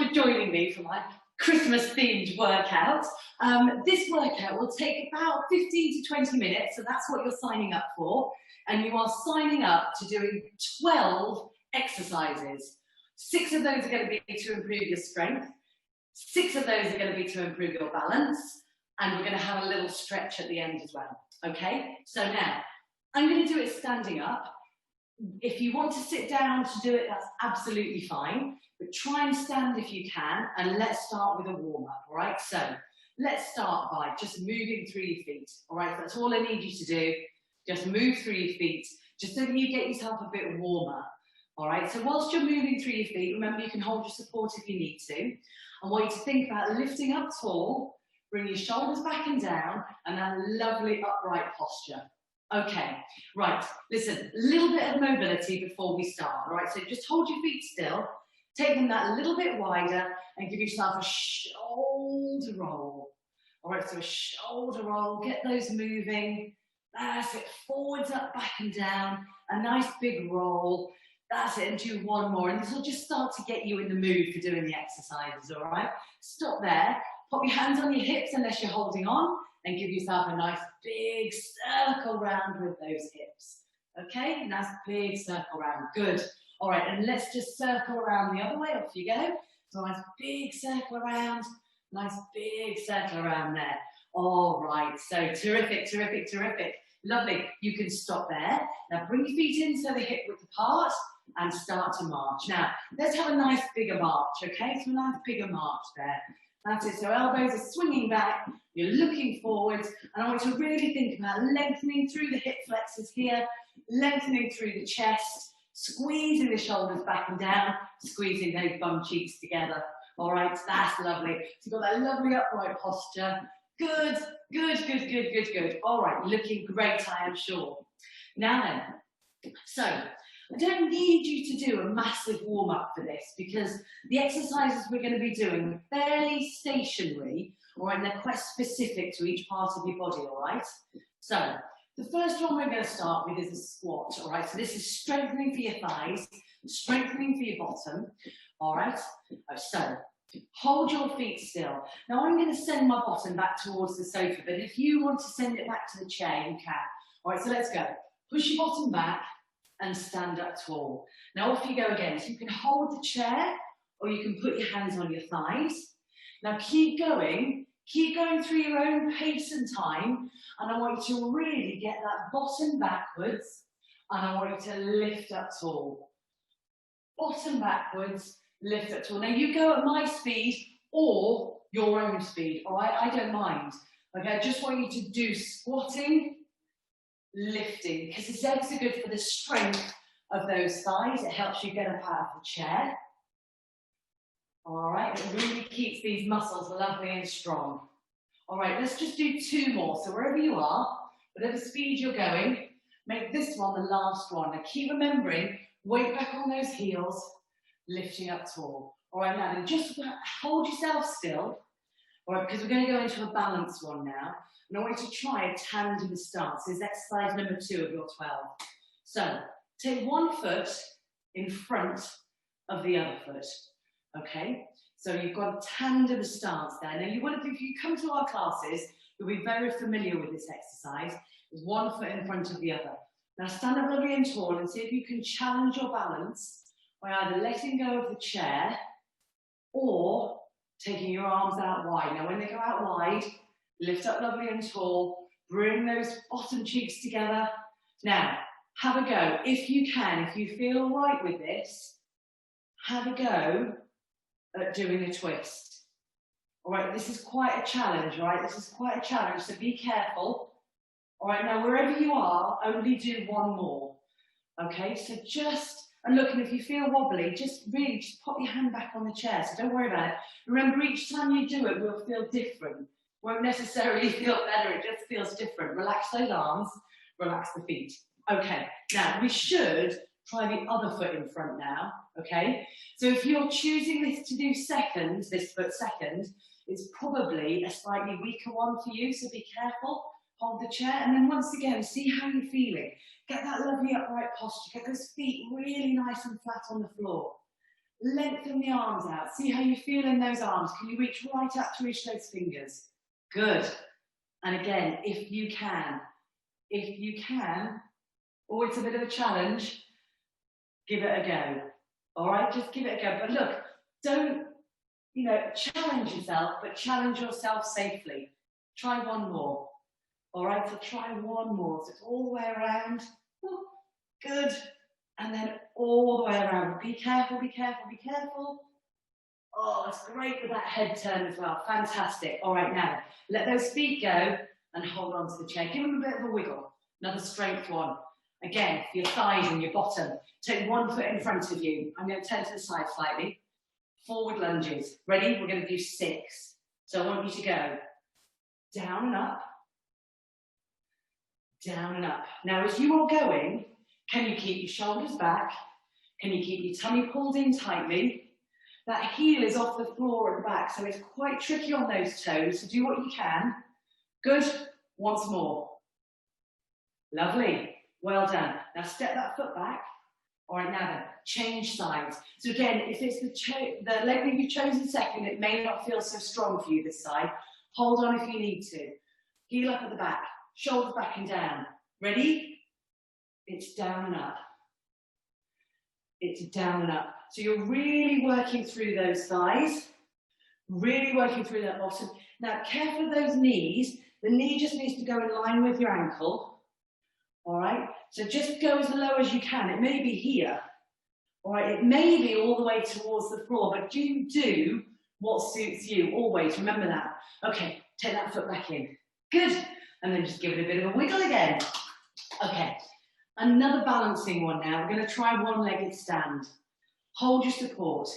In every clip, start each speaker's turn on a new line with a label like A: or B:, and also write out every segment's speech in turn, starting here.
A: for joining me for my Christmas-themed workout. This workout will take about 15 to 20 minutes, so that's what you're signing up for. And you are signing up to doing 12 exercises. 6 of those are going to be to improve your strength. 6 of those are going to be to improve your balance. And we're going to have a little stretch at the end as well. Okay, so now I'm going to do it standing up. If you want to sit down to do it, that's absolutely fine. But try and stand if you can, and let's start with a warm-up, all right? So let's start by just moving through your feet, all right? That's all I need you to do. Just move through your feet, just so that you get yourself a bit warmer, all right? So whilst you're moving through your feet, remember you can hold your support if you need to. I want you to think about lifting up tall, bring your shoulders back and down, and that lovely upright posture. Okay, right, listen, a little bit of mobility before we start, all right? So just hold your feet still, take them that a little bit wider, and give yourself a shoulder roll. All right, so a shoulder roll, get those moving. That's it, forwards, up, back and down, a nice big roll. That's it, and do one more. And this will just start to get you in the mood for doing the exercises, all right? Stop there, pop your hands on your hips unless you're holding on, and give yourself a nice big circle round with those hips. Okay, nice big circle round, good. All right, and let's just circle around the other way, off you go. So nice big circle around, nice big circle around there. All right, so terrific, terrific, terrific. Lovely, you can stop there. Now bring your feet in so the hip width apart and start to march. Now, let's have a nice bigger march, okay? So a nice bigger march there. That's it, so elbows are swinging back, you're looking forwards, and I want you to really think about lengthening through the hip flexors here, lengthening through the chest, squeezing the shoulders back and down, squeezing those bum cheeks together. All right, that's lovely. So you've got that lovely upright posture. Good, good, good, good, good, good. All right, looking great, I am sure. Now then, so I don't need you to do a massive warm-up for this because the exercises we're going to be doing are fairly stationary, or and they're quite specific to each part of your body, all right? So the first one we're going to start with is a squat, all right? So this is strengthening for your thighs, strengthening for your bottom, all right? So hold your feet still. Now I'm going to send my bottom back towards the sofa, but if you want to send it back to the chair, you can. All right, so let's go. Push your bottom back and stand up tall. Now off you go again. So you can hold the chair or you can put your hands on your thighs. Now keep going through your own pace and time, and I want you to really get that bottom backwards, and I want you to lift up tall. Bottom backwards, lift up tall. Now you go at my speed or your own speed, all right? I don't mind. Okay, I just want you to do squatting, lifting, because the legs are good for the strength of those thighs. It helps you get up out of the chair. All right, it really keeps these muscles lovely and strong. All right, let's just do 2 more. So wherever you are, whatever speed you're going, make this one the last one. Now keep remembering, weight back on those heels, lifting up tall. All right, now then just hold yourself still. All right, because we're going to go into a balanced one now. And I want you to try a tandem stance. This is exercise number 2 of your 12. So take one foot in front of the other foot. Okay, so you've got a tandem stance there. Now you want to, if you come to our classes, you'll be very familiar with this exercise. There's one foot in front of the other. Now stand up lovely and tall and see if you can challenge your balance by either letting go of the chair or taking your arms out wide. Now when they go out wide, lift up lovely and tall, bring those bottom cheeks together. Now, have a go. If you can, if you feel right with this, have a go at doing a twist. All right, this is quite a challenge, all right? This is quite a challenge, so be careful. All right, now wherever you are, only do 1 more. Okay, so just, and look, and if you feel wobbly, just really just pop your hand back on the chair, so don't worry about it. Remember, each time you do it, will feel different. Won't necessarily feel better, it just feels different. Relax those arms, relax the feet. Okay, now we should try the other foot in front now, okay? So if you're choosing this to do second, this foot second, it's probably a slightly weaker one for you, so be careful. Hold the chair, and then once again, see how you're feeling. Get that lovely upright posture, get those feet really nice and flat on the floor. Lengthen the arms out. See how you feel in those arms. Can you reach right up to reach those fingers? Good. And again, if you can, or it's a bit of a challenge, give it a go. All right, just give it a go. But look, don't, challenge yourself, but challenge yourself safely. Try one more. All right, so try one more. So it's all the way around. Ooh, good. And then all the way around. Be careful, be careful, be careful. Oh, it's great with that head turn as well. Fantastic. All right, now let those feet go and hold on to the chair. Give them a bit of a wiggle. Another strength one. Again, for your thighs and your bottom. Take one foot in front of you. I'm going to turn to the side slightly. Forward lunges. Ready? We're going to do 6. So I want you to go down and up. Down and up. Now, as you are going, can you keep your shoulders back? Can you keep your tummy pulled in tightly? That heel is off the floor at the back, so it's quite tricky on those toes, so do what you can. Good. Once more. Lovely. Well done. Now step that foot back. All right, now then, change sides. So again, if it's the leg that you've chosen second, it may not feel so strong for you this side. Hold on if you need to. Heel up at the back, shoulders back and down. Ready? It's down and up. It's down and up. So you're really working through those thighs, really working through that bottom. Now, careful of those knees. The knee just needs to go in line with your ankle. All right? So just go as low as you can. It may be here. All right? It may be all the way towards the floor, but do what suits you. Always remember that. Okay, take that foot back in. Good. And then just give it a bit of a wiggle again. Okay. Another balancing one now. We're going to try one-legged stand. Hold your support.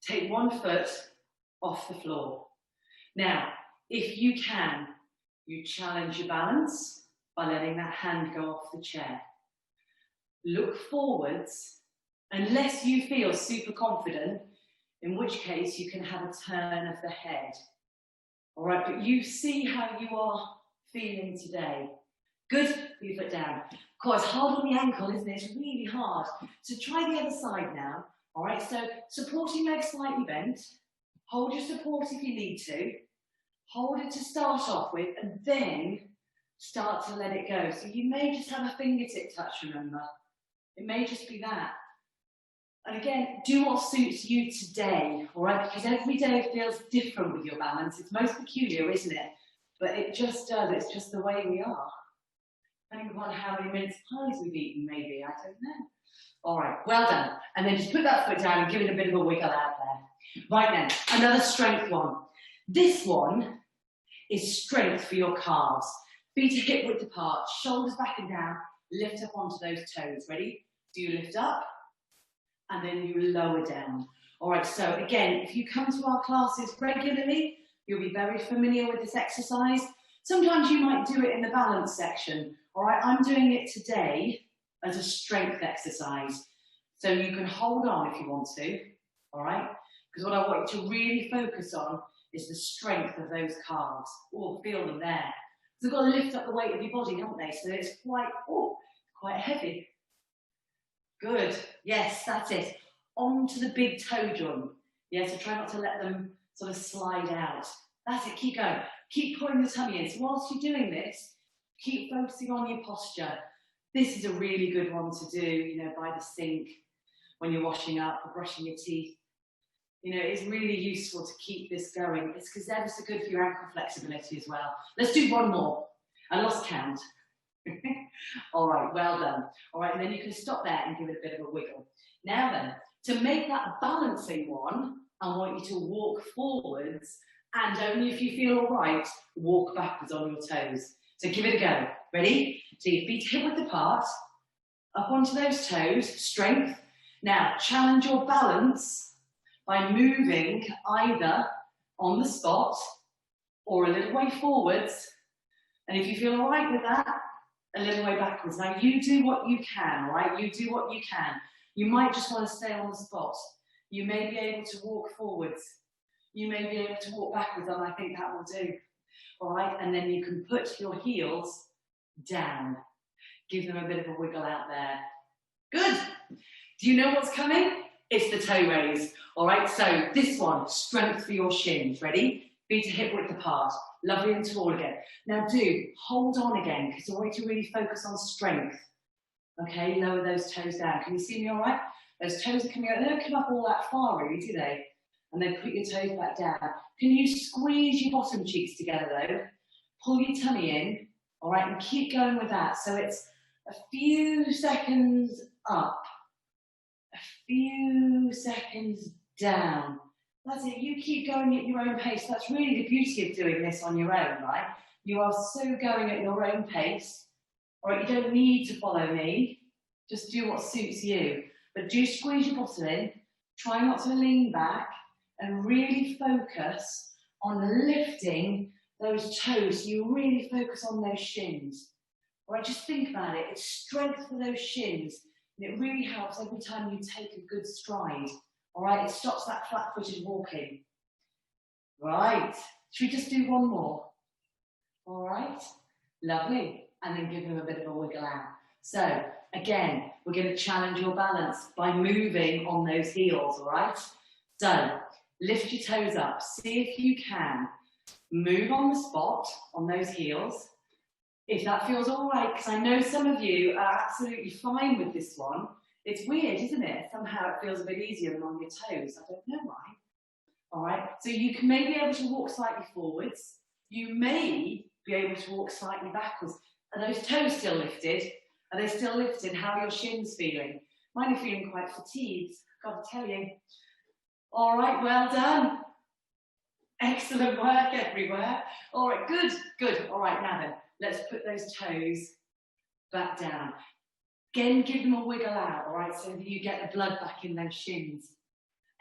A: Take one foot off the floor. Now, if you can, you challenge your balance by letting that hand go off the chair. Look forwards, unless you feel super confident, in which case you can have a turn of the head. All right, but you see how you are feeling today. Good, put your foot down. Of course, hard on the ankle, isn't it? It's really hard. So try the other side now. All right, so supporting leg slightly bent. Hold your support if you need to. Hold it to start off with, and then start to let it go. So you may just have a fingertip touch, remember. It may just be that. And again, do what suits you today, all right? Because every day feels different with your balance. It's most peculiar, isn't it? But it just does. It's just the way we are. Depending upon how many mince pies we've eaten, maybe. I don't know. All right, well done. And then just put that foot down and give it a bit of a wiggle out there. Right then, another strength one. This one is strength for your calves. Feet are hip width apart, shoulders back and down, lift up onto those toes. Ready? So you lift up and then you lower down. All right, so again, if you come to our classes regularly, you'll be very familiar with this exercise. Sometimes you might do it in the balance section. All right, I'm doing it today as a strength exercise. So you can hold on if you want to, all right? Because what I want you to really focus on is the strength of those calves. Oh, feel them there. So they've got to lift up the weight of your body, haven't they? So it's quite heavy. Good. Yes, that's it. Onto the big toe joint. Yeah, so try not to let them sort of slide out. That's it. Keep going. Keep pulling the tummy in. So whilst you're doing this, keep focusing on your posture. This is a really good one to do, by the sink when you're washing up or brushing your teeth. It's really useful to keep this going. It's because they're so good for your ankle flexibility as well. Let's do one more. I lost count. All right, well done. All right, and then you can stop there and give it a bit of a wiggle. Now then, to make that balancing one, I want you to walk forwards and only if you feel all right, walk backwards on your toes. So give it a go. Ready? So your feet hip width apart, up onto those toes, strength. Now, challenge your balance by moving either on the spot or a little way forwards. And if you feel all right with that, a little way backwards. Now, you do what you can, all right? You do what you can. You might just want to stay on the spot. You may be able to walk forwards. You may be able to walk backwards, and I think that will do. All right, and then you can put your heels down. Give them a bit of a wiggle out there. Good. Do you know what's coming? It's the toe raise. All right, so this one, strength for your shins. Ready? Feet to hip width apart. Lovely and tall again. Now do hold on again, because I want you to really focus on strength. Okay, lower those toes down. Can you see me all right? Those toes are coming out. They don't come up all that far, really, do they? And then put your toes back down. Can you squeeze your bottom cheeks together, though? Pull your tummy in, all right, and keep going with that. So it's a few seconds up, a few seconds down. That's it. You keep going at your own pace. That's really the beauty of doing this on your own, right? You are so going at your own pace. All right, you don't need to follow me. Just do what suits you. But do squeeze your bottom in. Try not to lean back and really focus on lifting those toes. So you really focus on those shins. All right, just think about it. It's strength for those shins. And it really helps every time you take a good stride. All right, it stops that flat-footed walking. Right, should we just do one more? All right, lovely. And then give them a bit of a wiggle out. So again, we're going to challenge your balance by moving on those heels, all right? So lift your toes up. See if you can move on the spot on those heels. If that feels all right, because I know some of you are absolutely fine with this one. It's weird, isn't it? Somehow it feels a bit easier than on your toes. I don't know why. All right, so you can maybe be able to walk slightly forwards. You may be able to walk slightly backwards. Are those toes still lifted? Are they still lifted? How are your shins feeling? Mine are feeling quite fatigued, I've got to tell you. All right, well done. Excellent work everywhere. All right, good, good. All right, now then, let's put those toes back down. Again, give them a wiggle out, all right, so that you get the blood back in those shins.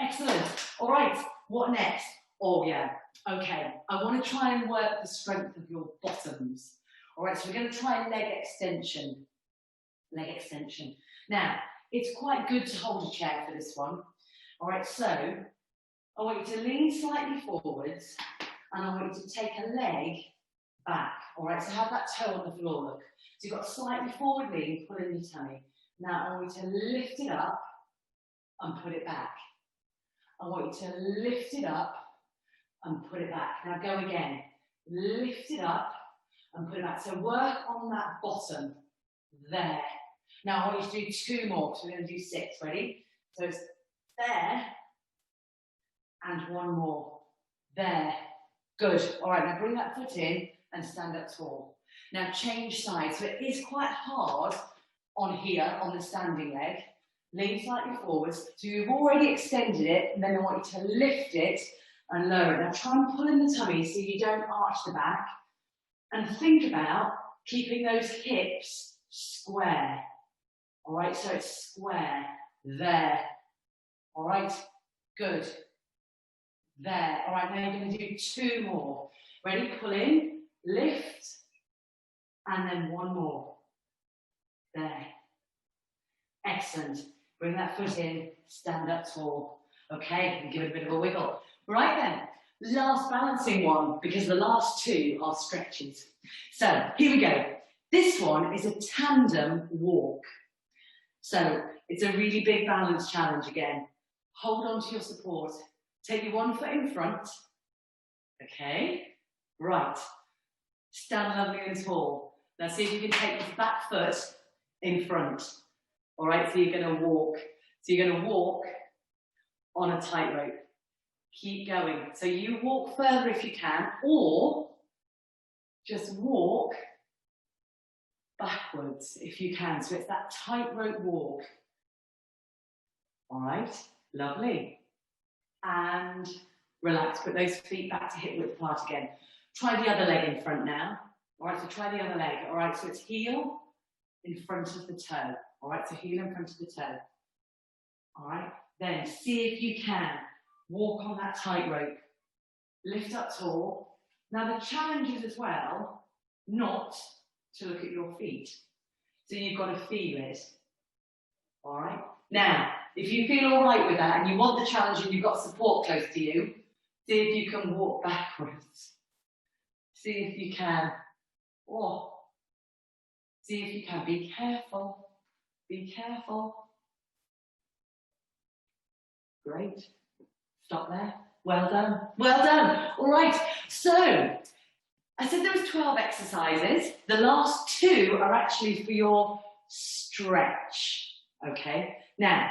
A: Excellent. All right, what next? Oh, yeah. Okay, I want to try and work the strength of your bottoms. All right, so we're going to try leg extension. Leg extension. Now, it's quite good to hold a chair for this one. All right, so I want you to lean slightly forwards and I want you to take a leg back. All right, so have that toe on the floor, look. So you've got a slightly forward lean, pull in your tummy. Now I want you to lift it up and put it back. I want you to lift it up and put it back. Now go again. Lift it up and put it back. So work on that bottom there. Now I want you to do 2 more, so we're going to do 6. Ready? So it's there and 1 more. There. Good. All right, now bring that foot in and stand up tall. Now change sides. So it is quite hard on here, on the standing leg. Lean slightly forwards. So you've already extended it, and then I want you to lift it and lower it. Now try and pull in the tummy so you don't arch the back. And think about keeping those hips square. All right, so it's square. There. All right, good. There. All right, now you're going to do 2 more. Ready? Pull in, lift, and then 1 more. There. Excellent. Bring that foot in, stand up tall. Okay, and give it a bit of a wiggle. Right then, last balancing one, because the last 2 are stretches. So here we go. This one is a tandem walk. So it's a really big balance challenge again. Hold on to your support. Take your 1 foot in front. Okay, right. Stand lovely and tall. Now see if you can take this back foot in front. All right, so you're going to walk. So you're going to walk on a tightrope. Keep going. So you walk further if you can, or just walk backwards if you can. So it's that tightrope walk. All right, lovely. And relax, put those feet back to hip width apart again. Try the other leg in front now. All right, so try the other leg. All right, so it's heel in front of the toe. All right, so heel in front of the toe. All right, then see if you can walk on that tightrope. Lift up tall. Now the challenge is as well not to look at your feet. So you've got to feel it. All right. Now, if you feel all right with that and you want the challenge and you've got support close to you, see if you can walk backwards. See if you can. Or see if you can. Be careful. Be careful. Great. Stop there. Well done. Well done. All right. So I said there was 12 exercises. The last 2 are actually for your stretch. Okay. Now,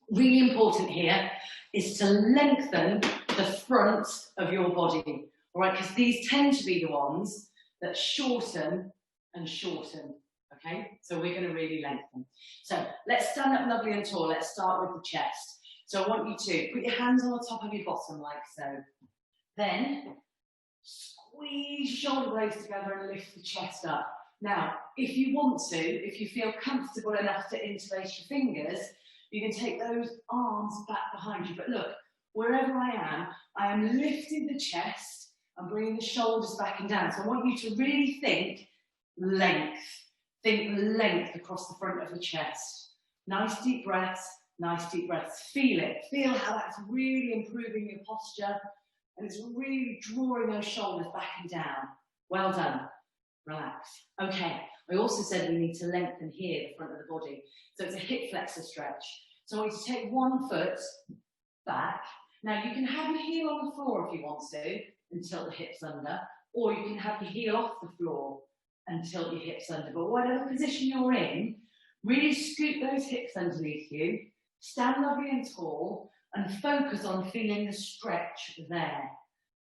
A: really important here is to lengthen the front of your body. All right, because these tend to be the ones that shorten and shorten. Okay, so we're going to really lengthen. So let's stand up lovely and tall. Let's start with the chest. So I want you to put your hands on the top of your bottom like so. Then squeeze your shoulder blades together and lift the chest up. Now, if you want to, if you feel comfortable enough to interlace your fingers, you can take those arms back behind you. But look, wherever I am lifting the chest and bringing the shoulders back and down. So I want you to really think length. Think length across the front of the chest. Nice deep breaths, nice deep breaths. Feel it. Feel how that's really improving your posture and it's really drawing those shoulders back and down. Well done. Relax. Okay, I also said we need to lengthen here, the front of the body. So it's a hip flexor stretch. So I want you to take one foot back. Now you can have your heel on the floor if you want to, and tilt the hips under, or you can have your heel off the floor and tilt your hips under. But whatever position you're in, really scoop those hips underneath you, stand lovely and tall, and focus on feeling the stretch there.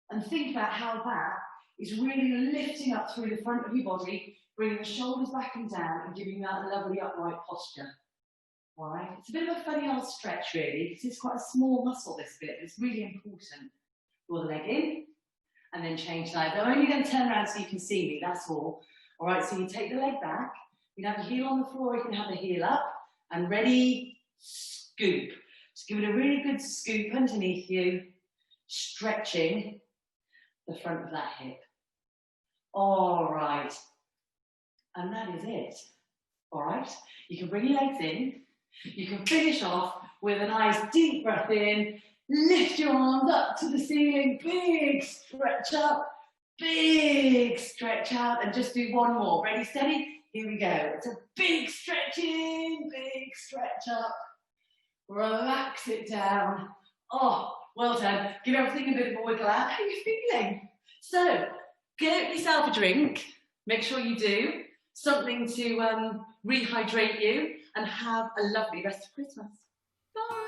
A: And think about how that is really lifting up through the front of your body, bringing the shoulders back and down and giving that lovely upright posture. All right, it's a bit of a funny old stretch really, because it's quite a small muscle, this bit. It's really important. Draw the leg in, and then change sides. I'm only going to turn around so you can see me, that's all. All right, so you take the leg back, you can have the heel on the floor, you can have the heel up, and ready, scoop. Just give it a really good scoop underneath you, stretching the front of that hip. All right, and that is it. All right, you can bring your legs in. You can finish off with a nice deep breath in, lift your arms up to the ceiling, big stretch up, big stretch out, and just do one more. Ready, steady? Here we go. It's a big stretch in, big stretch up. Relax it down. Oh, well done. Give everything a bit of a wiggle out. How are you feeling? So, get yourself a drink. Make sure you do. Something to rehydrate you. And have a lovely rest of Christmas. Bye.